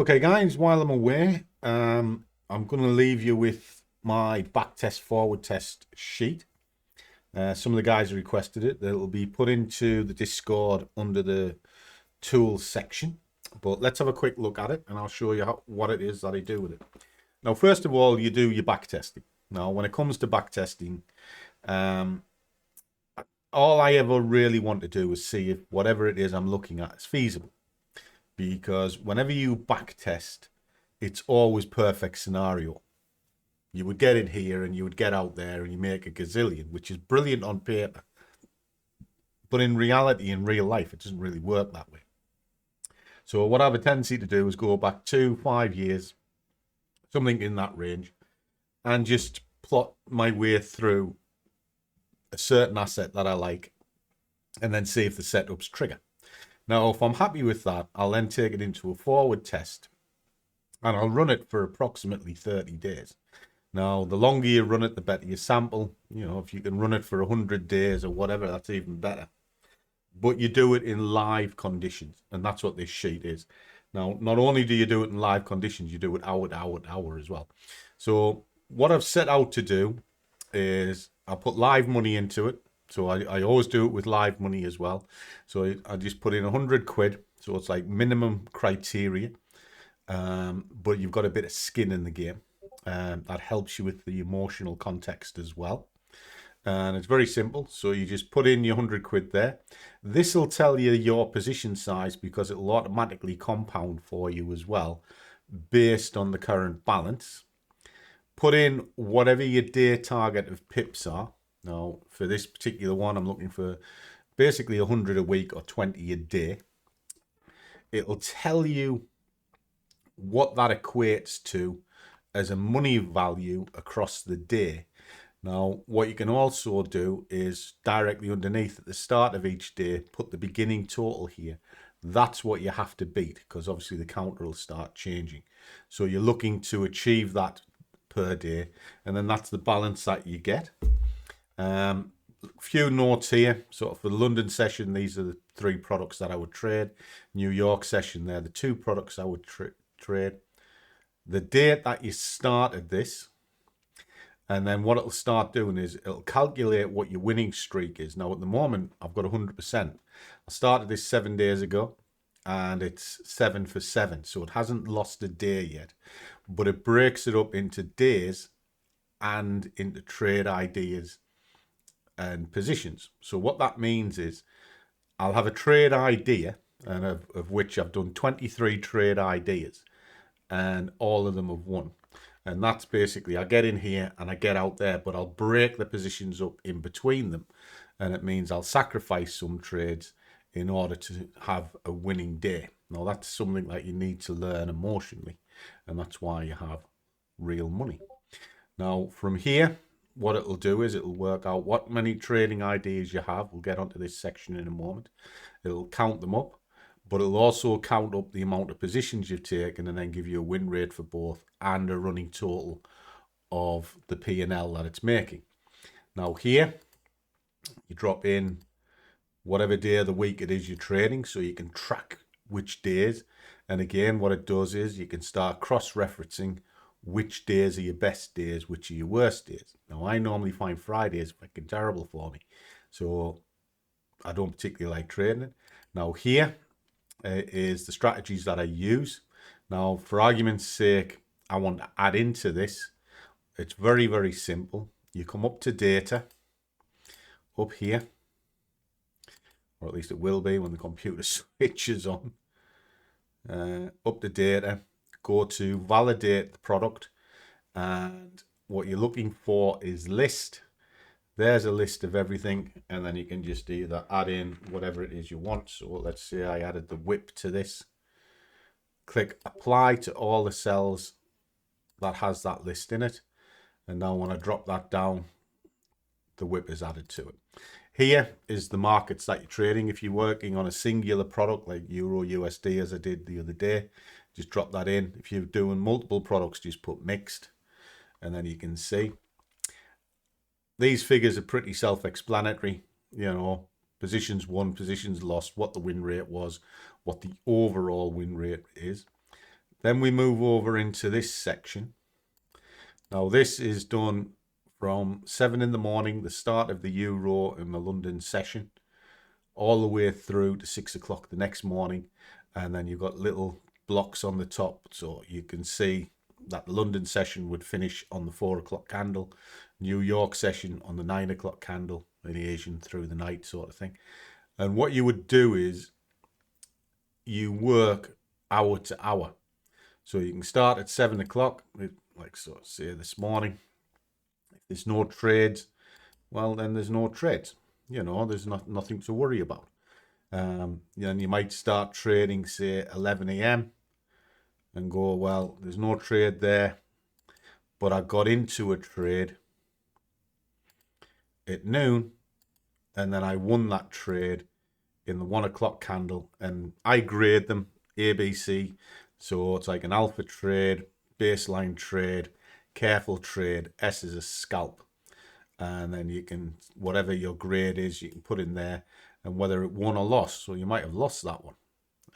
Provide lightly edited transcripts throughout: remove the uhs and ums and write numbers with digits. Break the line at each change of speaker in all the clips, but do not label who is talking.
Okay, guys, while I'm away, I'm going to leave you with my backtest forward test sheet. Some of the guys requested it. It'll be put into the Discord under the tools section. But let's have a quick look at it, and I'll show you what it is that I do with it. Now, first of all, you do your backtesting. Now, when it comes to backtesting, all I ever really want to do is see if whatever it is I'm looking at is feasible. Because whenever you backtest, it's always perfect scenario. You would get in here and you would get out there and you make a gazillion, which is brilliant on paper. But in reality, in real life, it doesn't really work that way. So what I have a tendency to do is go back 2-5 years, something in that range, and just plot my way through a certain asset that I like, and then see if the setups trigger. Now, if I'm happy with that, I'll then take it into a forward test, and I'll run it for approximately 30 days. Now, the longer you run it, the better your sample. You know, if you can run it for 100 days or whatever, that's even better. But you do it in live conditions, and that's what this sheet is. Now, not only do you do it in live conditions, you do it hour to hour to hour as well. So what I've set out to do is I'll put live money into it. So I always do it with live money as well. So I just put in 100 quid. So it's like minimum criteria. But you've got a bit of skin in the game. That helps you with the emotional context as well. And it's very simple. So you just put in your 100 quid there. This will tell you your position size because it will automatically compound for you as well based on the current balance. Put in whatever your day target of pips are. Now, for this particular one, I'm looking for basically 100 a week or 20 a day. It'll tell you what that equates to as a money value across the day. Now, what you can also do is directly underneath at the start of each day, put the beginning total here. That's what you have to beat because obviously the counter will start changing. So you're looking to achieve that per day, and then that's the balance that you get. Few notes here. So for the London session, these are the 3 products that I would trade. New York session, they're the 2 products I would trade. The date that you started this, and then what it'll start doing is it'll calculate what your winning streak is. Now at the moment, I've got 100%. I started this 7 days ago, and it's 7 for 7. So it hasn't lost a day yet, but it breaks it up into days and into trade ideas and positions. So what that means is I'll have a trade idea, and of which I've done 23 trade ideas, and all of them have won. And that's basically, I get in here and I get out there, but I'll break the positions up in between them. And it means I'll sacrifice some trades in order to have a winning day. Now that's something that you need to learn emotionally, and that's why you have real money. Now from here, what it'll do is it'll work out what many trading ideas you have. We'll get onto this section in a moment. It'll count them up, but it'll also count up the amount of positions you've taken and then give you a win rate for both and a running total of the P&L that it's making. Now here, you drop in whatever day of the week it is you're trading, so you can track which days. And again, what it does is you can start cross-referencing which days are your best days, which are your worst days. Now, I normally find Fridays fucking terrible for me, so I don't particularly like trading it. Now, here is the strategies that I use. Now, for argument's sake, I want to add into this. It's very, very simple. You come up to data, up here, or at least it will be when the computer switches on. Up to data, go to validate the product, and what you're looking for is list. There's a list of everything, and then you can just either add in whatever it is you want. So let's say I added the whip to this. Click apply to all the cells that has that list in it, and now when I drop that down, the whip is added to it. Here is the markets that you're trading. If you're working on a singular product like Euro USD, as I did the other day, just drop that in. If you're doing multiple products, just put mixed, and then you can see these figures are pretty self-explanatory. You know, positions won, positions lost, what the win rate was, what the overall win rate is. Then we move over into this section. Now this is done from 7 in the morning, the start of the Euro and the London session, all the way through to 6 o'clock the next morning. And then you've got little blocks on the top, so you can see that the London session would finish on the 4 o'clock candle, New York session on the 9 o'clock candle, and Asian through the night sort of thing. And what you would do is you work hour to hour. So you can start at 7 o'clock, like sort of say this morning. If there's no trades, well, then there's no trades. You know, there's nothing to worry about. Then you might start trading, say, 11 a.m. and go, well, there's no trade there, but I got into a trade at noon, and then I won that trade in the 1 o'clock candle, and I grade them ABC. So it's like an alpha trade, baseline trade, careful trade, S is a scalp. And then you can, whatever your grade is, you can put in there, and whether it won or lost. So you might have lost that one,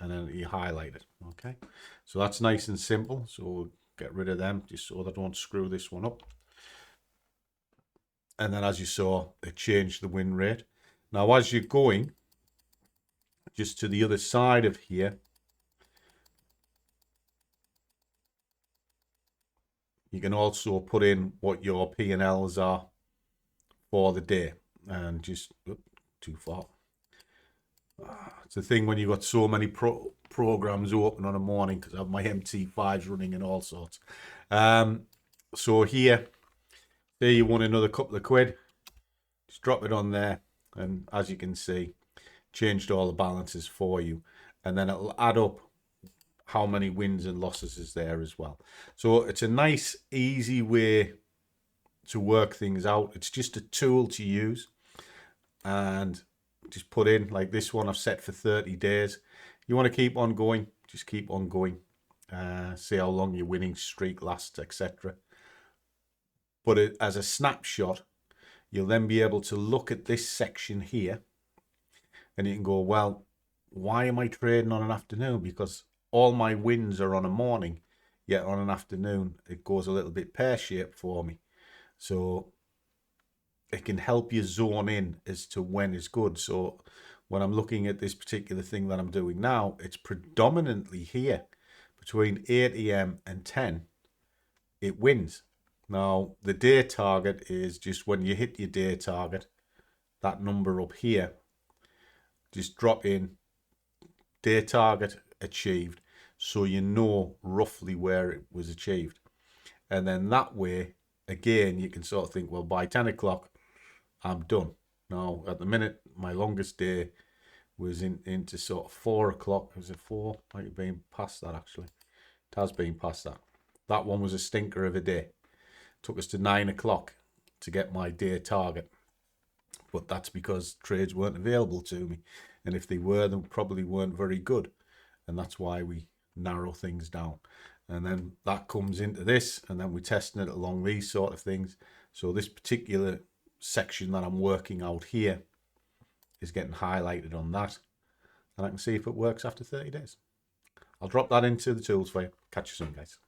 and then you highlight it. Okay, so that's nice and simple. So we'll get rid of them just so they don't screw this one up. And then as you saw, it changed the win rate. Now as you're going just to the other side of here, you can also put in what your P&Ls are for the day. And just too far. It's the thing when you've got so many programs open on a morning, because I have my MT5s running and all sorts. So here, there you won another couple of quid. Just drop it on there, and as you can see, changed all the balances for you, and then it'll add up how many wins and losses is there as well. So it's a nice, easy way to work things out. It's just a tool to use, and just put in, like this one I've set for 30 days. You want to keep on going, just keep on going. See how long your winning streak lasts, etc. But as a snapshot, you'll then be able to look at this section here, and you can go, well, why am I trading on an afternoon? Because all my wins are on a morning, yet on an afternoon it goes a little bit pear-shaped for me. So it can help you zone in as to when is good. So when I'm looking at this particular thing that I'm doing now, it's predominantly here between 8 a.m. and 10, it wins. Now the day target is just when you hit your day target, that number up here, just drop in day target achieved, so you know roughly where it was achieved. And then that way, again, you can sort of think, well, by 10 o'clock, I'm done. Now, at the minute, my longest day was into sort of 4 o'clock. Was it 4? Might have been past that, actually. It has been past that. That one was a stinker of a day. Took us to 9 o'clock to get my day target. But that's because trades weren't available to me. And if they were, they probably weren't very good. And that's why we narrow things down. And then that comes into this, and then we're testing it along these sort of things. So this particular section that I'm working out here is getting highlighted on that. And I can see if it works after 30 days. I'll drop that into the tools for you. Catch you soon, guys.